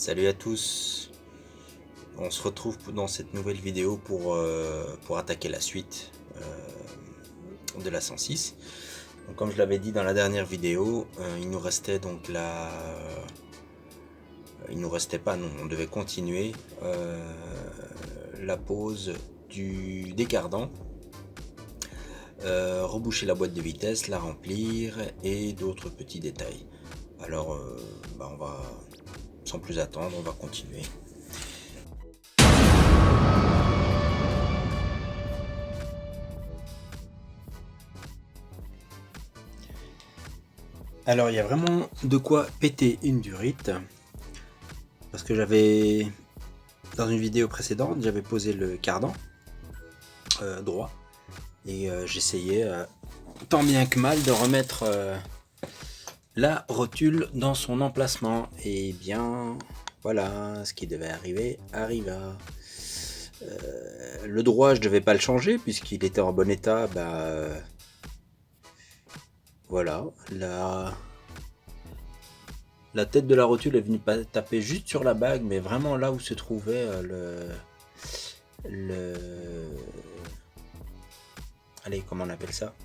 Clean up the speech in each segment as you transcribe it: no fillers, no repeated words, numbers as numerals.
Salut à tous, on se retrouve dans cette nouvelle vidéo pour attaquer la suite de la 106. Donc, comme je l'avais dit dans la dernière vidéo, il nous restait donc il nous restait pas, non, on devait continuer la pose des cardans, reboucher la boîte de vitesse, la remplir et d'autres petits détails. Alors on va, sans plus attendre, on va continuer. Alors il y a vraiment de quoi péter une durite, parce que j'avais, dans une vidéo précédente, j'avais posé le cardan droit et j'essayais tant bien que mal de remettre la rotule dans son emplacement. Et bien voilà, ce qui devait arriver arriva. Le droit, je devais pas le changer puisqu'il était en bon état. Voilà, la tête de la rotule est venue taper juste sur la bague, mais vraiment là où se trouvait allez, comment on appelle ça,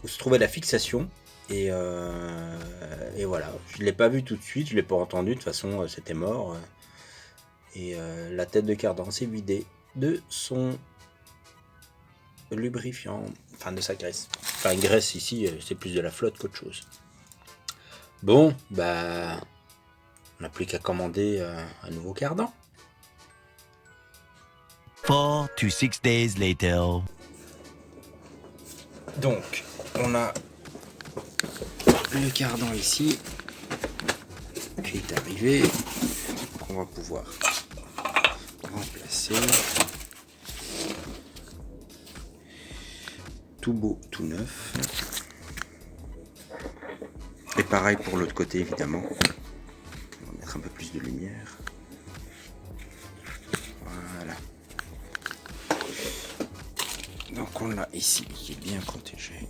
où se trouvait la fixation. Et voilà, je l'ai pas vu tout de suite, je l'ai pas entendu, de toute façon c'était mort. Et la tête de cardan s'est vidée de son lubrifiant, enfin de sa graisse. Enfin, graisse ici, c'est plus de la flotte qu'autre chose. Bon, on n'a plus qu'à commander un nouveau cardan. 4 to 6 days later. Donc, on a le cardan ici qui est arrivé. Donc on va pouvoir remplacer. Tout beau, tout neuf. Et pareil pour l'autre côté, évidemment. On va mettre un peu plus de lumière. Voilà. Donc on l'a ici, qui est bien protégé.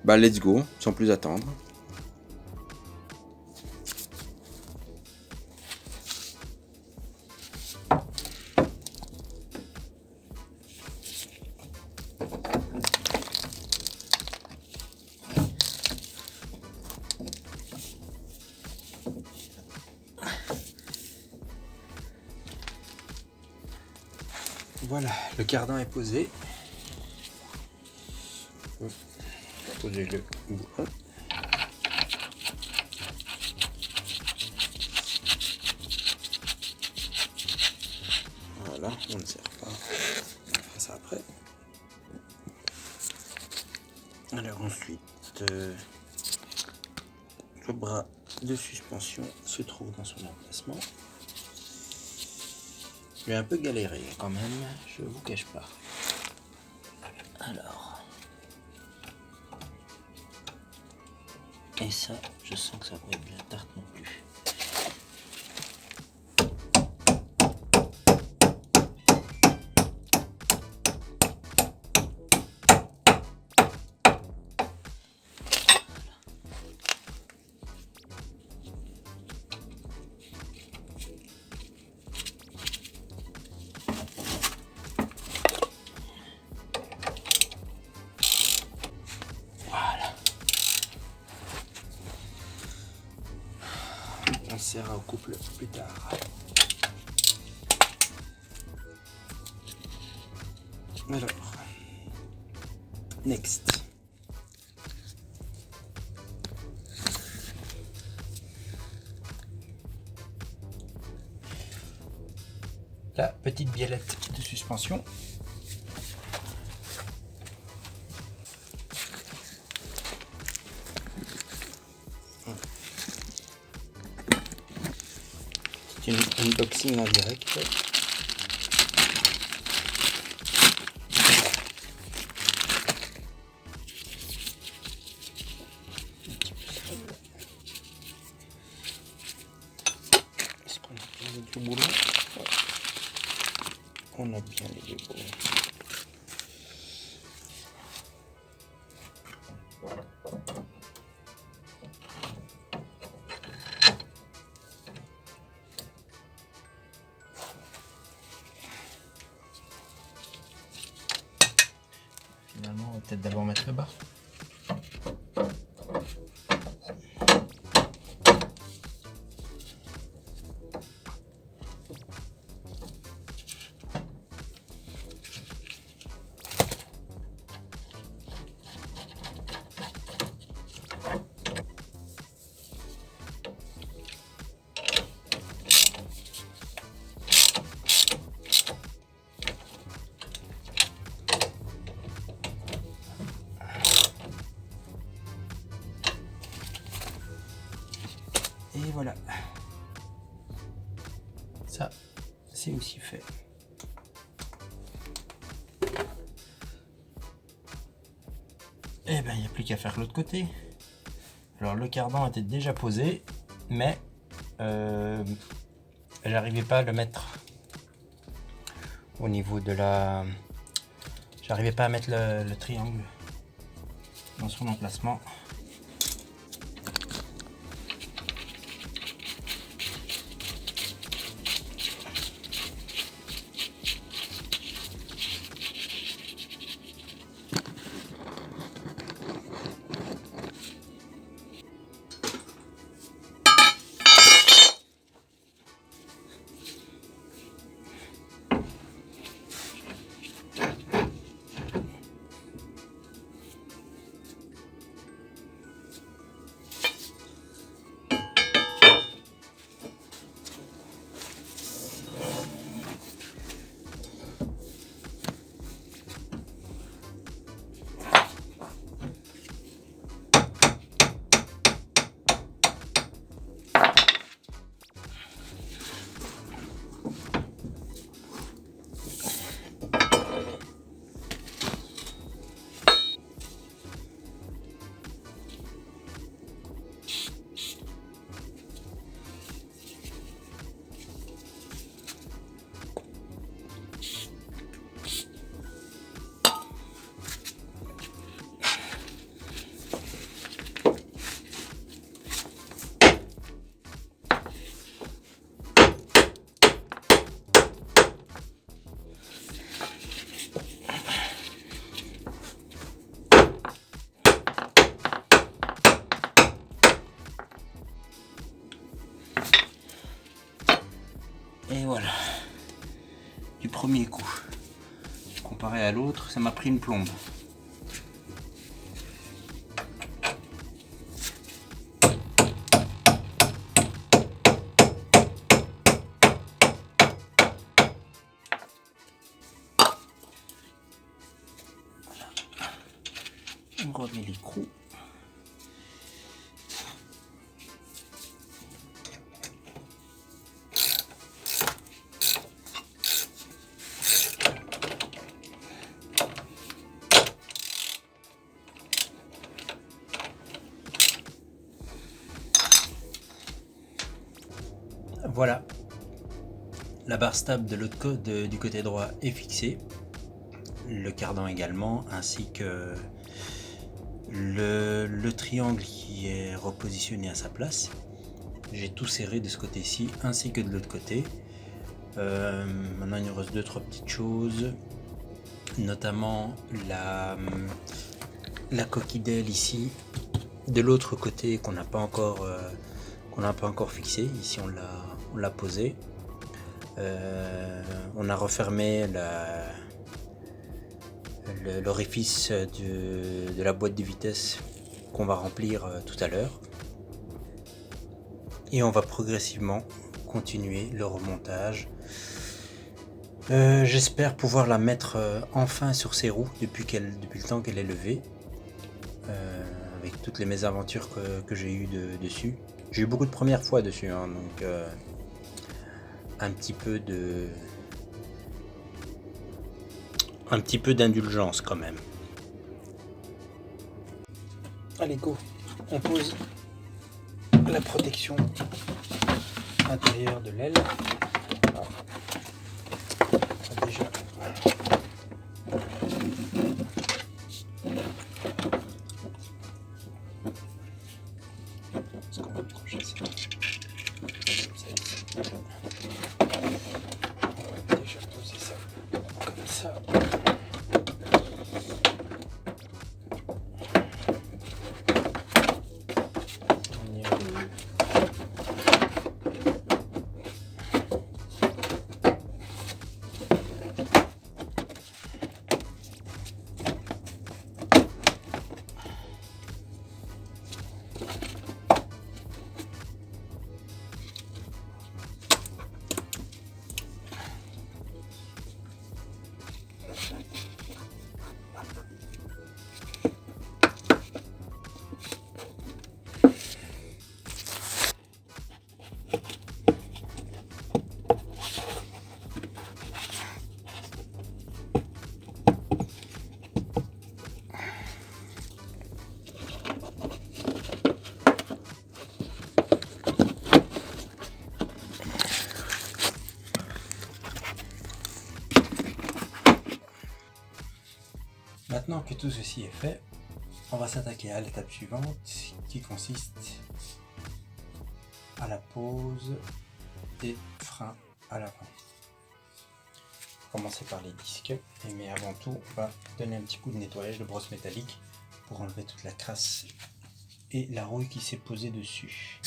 Let's go, sans plus attendre. Voilà, le cardan est posé. Poser le bouton. Voilà, on ne sert pas. On fera ça après. Alors ensuite, le bras de suspension se trouve dans son emplacement. J'ai un peu galéré quand même, je vous cache pas. Alors. Et ça, je sens que ça va être bien tarte non plus. On sert au couple plus tard. Alors, next. La petite biellette de suspension. C'est une unboxing en direct. Du boulot. On a bien les deux boulons. peut-être d'abord mettre le bas. Et voilà, ça c'est aussi fait. Et ben il n'y a plus qu'à faire l'autre côté. Alors le cardan était déjà posé, mais j'arrivais pas à le mettre au niveau de la... J'arrivais pas à mettre le triangle dans son emplacement. Et voilà, du premier coup. Comparé à l'autre, ça m'a pris une plombe. Voilà. On remet l'écrou. Voilà, la barre stable de l'autre côté, du côté droit est fixée, le cardan également, ainsi que le triangle qui est repositionné à sa place. J'ai tout serré de ce côté-ci ainsi que de l'autre côté. Maintenant il nous reste 2-3 petites choses, notamment la coquille d'aile ici de l'autre côté qu'on n'a pas encore fixé. Ici on l'a posé. On a refermé l'orifice de la boîte de vitesse qu'on va remplir tout à l'heure. Et on va progressivement continuer le remontage. J'espère pouvoir la mettre enfin sur ses roues depuis le temps qu'elle est levée. Avec toutes les mésaventures que j'ai eues dessus. J'ai eu beaucoup de premières fois dessus, hein, donc un petit peu d'indulgence quand même. Allez go, on pose la protection intérieure de l'aile. Déjà. Est-ce qu'on va accrocher ça? On va déjà poser ça comme ça. Maintenant que tout ceci est fait, on va s'attaquer à l'étape suivante qui consiste à la pose des freins à l'avant. Commencer par les disques, mais avant tout on va donner un petit coup de nettoyage de brosse métallique pour enlever toute la crasse et la rouille qui s'est posée dessus.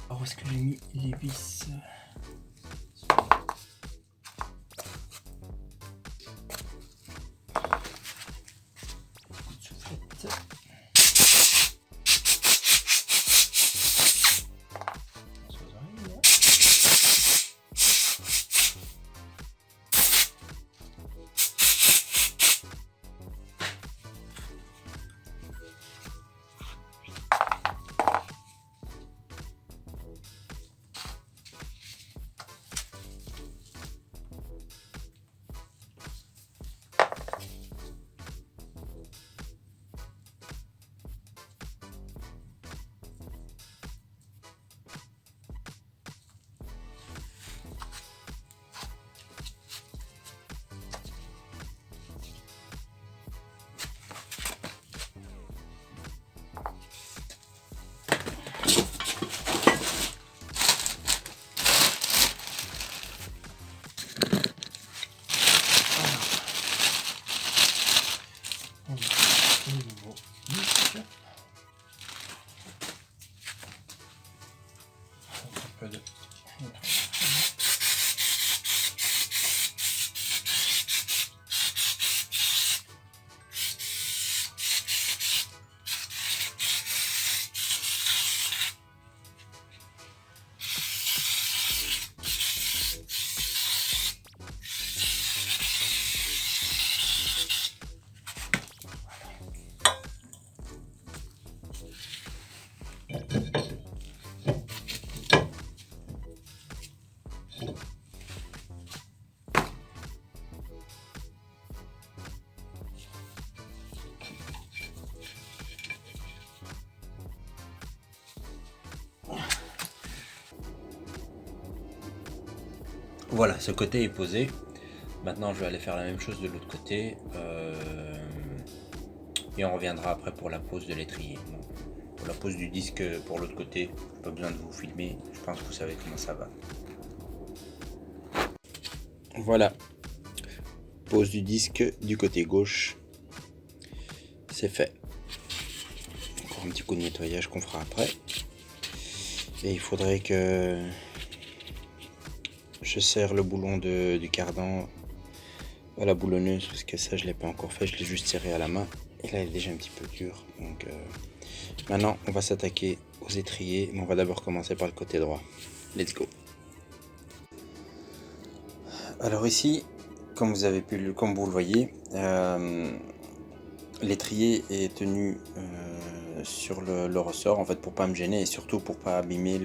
Alors, où est-ce que j'ai mis les vis? Coup de soufflette. Aux oreilles, là. On va faire le nouveau disque. Un peu de Voilà, ce côté est posé. Maintenant, je vais aller faire la même chose de l'autre côté. Et on reviendra après pour la pose de l'étrier. Pour la pose du disque pour l'autre côté, pas besoin de vous filmer. Je pense que vous savez comment ça va. Voilà. Pose du disque du côté gauche. C'est fait. Encore un petit coup de nettoyage qu'on fera après. Et il faudrait que je serre le boulon du cardan à la boulonneuse parce que ça je l'ai pas encore fait, je l'ai juste serré à la main et là il est déjà un petit peu dur. Donc maintenant on va s'attaquer aux étriers, mais on va d'abord commencer par le côté droit. Let's go. Alors ici, comme vous le voyez, l'étrier est tenu sur le ressort en fait pour pas me gêner et surtout pour pas abîmer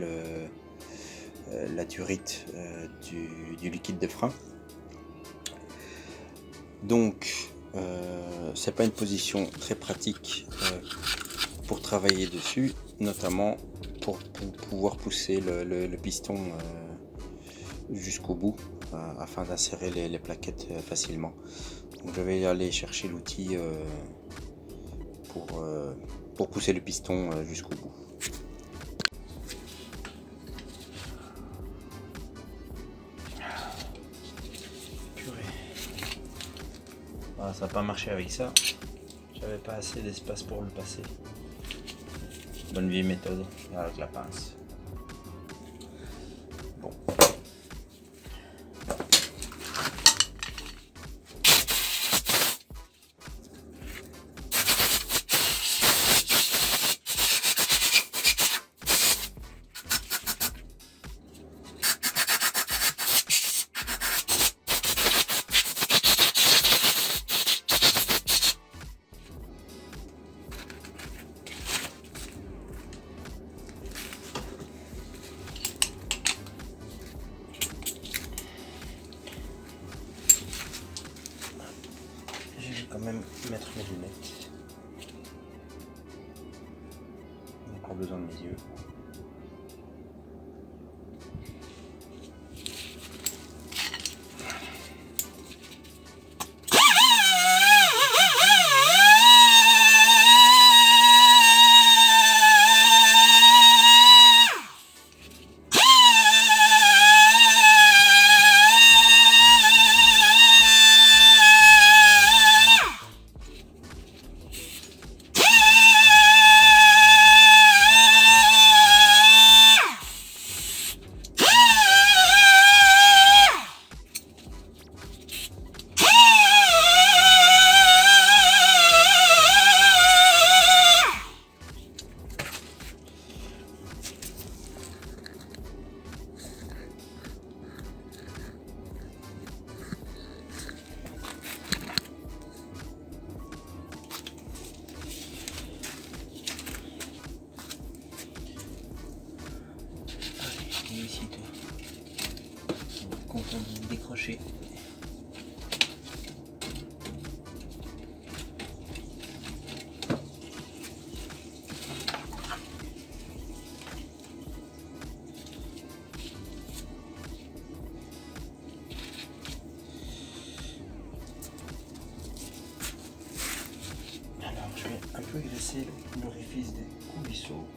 la durite du liquide de frein. Donc c'est pas une position très pratique pour travailler dessus, notamment pour pouvoir pousser le piston jusqu'au bout afin d'insérer les plaquettes facilement. Donc je vais aller chercher l'outil pour pousser le piston jusqu'au bout. Ah, ça n'a pas marché avec ça, j'avais pas assez d'espace pour le passer. Bonne vieille méthode avec la pince. Bon. encore besoin de mes yeux. Allez, ici toi. On est content de décrocher. Alors je vais un peu graisser l'orifice des coulisseaux.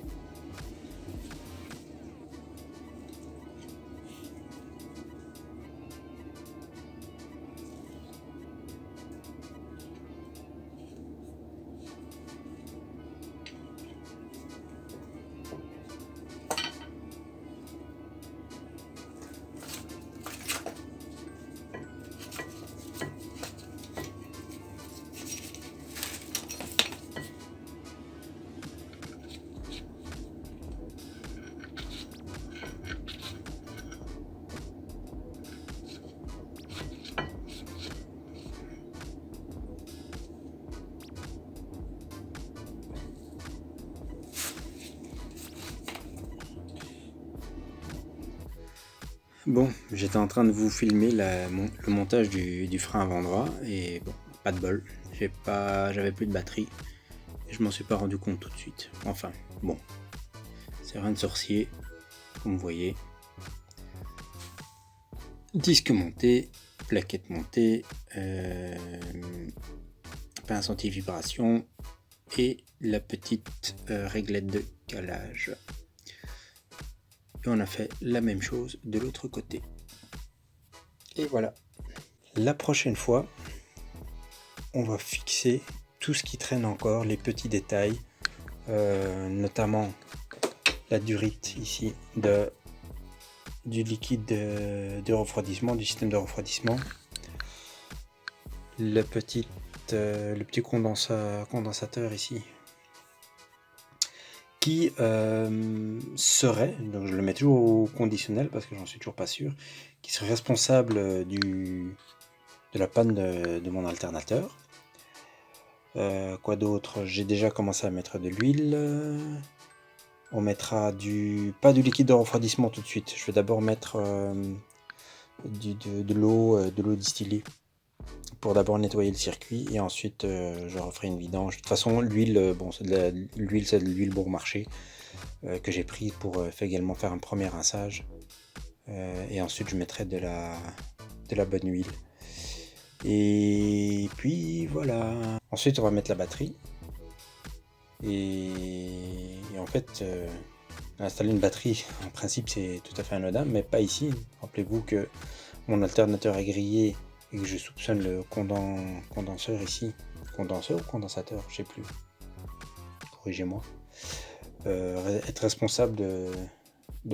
Bon, j'étais en train de vous filmer le montage du frein avant droit et bon, pas de bol, j'avais plus de batterie et je m'en suis pas rendu compte tout de suite. Enfin, bon, c'est rien de sorcier, comme vous voyez. Disque monté, plaquette montée, pince anti-vibration et la petite réglette de calage. Et on a fait la même chose de l'autre côté. Et voilà. La prochaine fois, on va fixer tout ce qui traîne encore, les petits détails, notamment la durite ici du liquide de refroidissement, du système de refroidissement, le petit condensateur ici, qui serait, donc je le mets toujours au conditionnel parce que j'en suis toujours pas sûr, qui serait responsable de la panne de mon alternateur. Quoi d'autre? J'ai déjà commencé à mettre de l'huile. On mettra pas du liquide de refroidissement tout de suite. Je vais d'abord mettre de l'eau distillée pour d'abord nettoyer le circuit et ensuite je referai une vidange. De toute façon, l'huile, bon, c'est de l'huile bon marché que j'ai prise pour également faire un premier rinçage. Et ensuite, je mettrai de la bonne huile. Et puis voilà. Ensuite, on va mettre la batterie. Et en fait, installer une batterie, en principe, c'est tout à fait anodin, mais pas ici. Rappelez-vous que mon alternateur est grillé et que je soupçonne le condenseur ici. Condenseur ou condensateur, je sais plus. Corrigez-moi. Être responsable de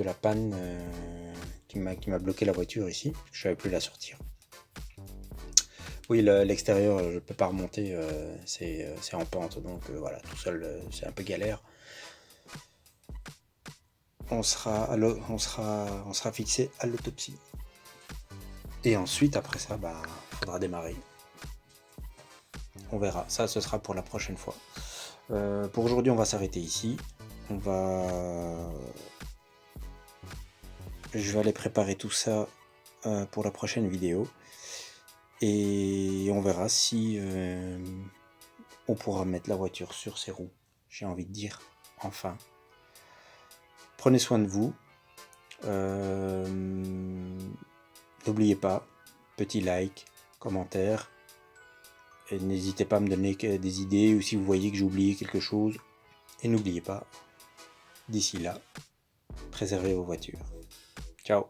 la panne qui m'a bloqué la voiture ici. Je ne savais plus la sortir. Oui, l'extérieur, je ne peux pas remonter, c'est en pente, donc voilà, tout seul, c'est un peu galère. On sera fixé à l'autopsie. Et ensuite, après ça, faudra démarrer. On verra, ça ce sera pour la prochaine fois. Pour aujourd'hui, on va s'arrêter ici. Je vais aller préparer tout ça pour la prochaine vidéo. Et on verra si on pourra mettre la voiture sur ses roues. J'ai envie de dire, enfin. Prenez soin de vous. N'oubliez pas, petit like, commentaire. Et n'hésitez pas à me donner des idées ou si vous voyez que j'ai oublié quelque chose. Et n'oubliez pas, d'ici là, préservez vos voitures. Ciao.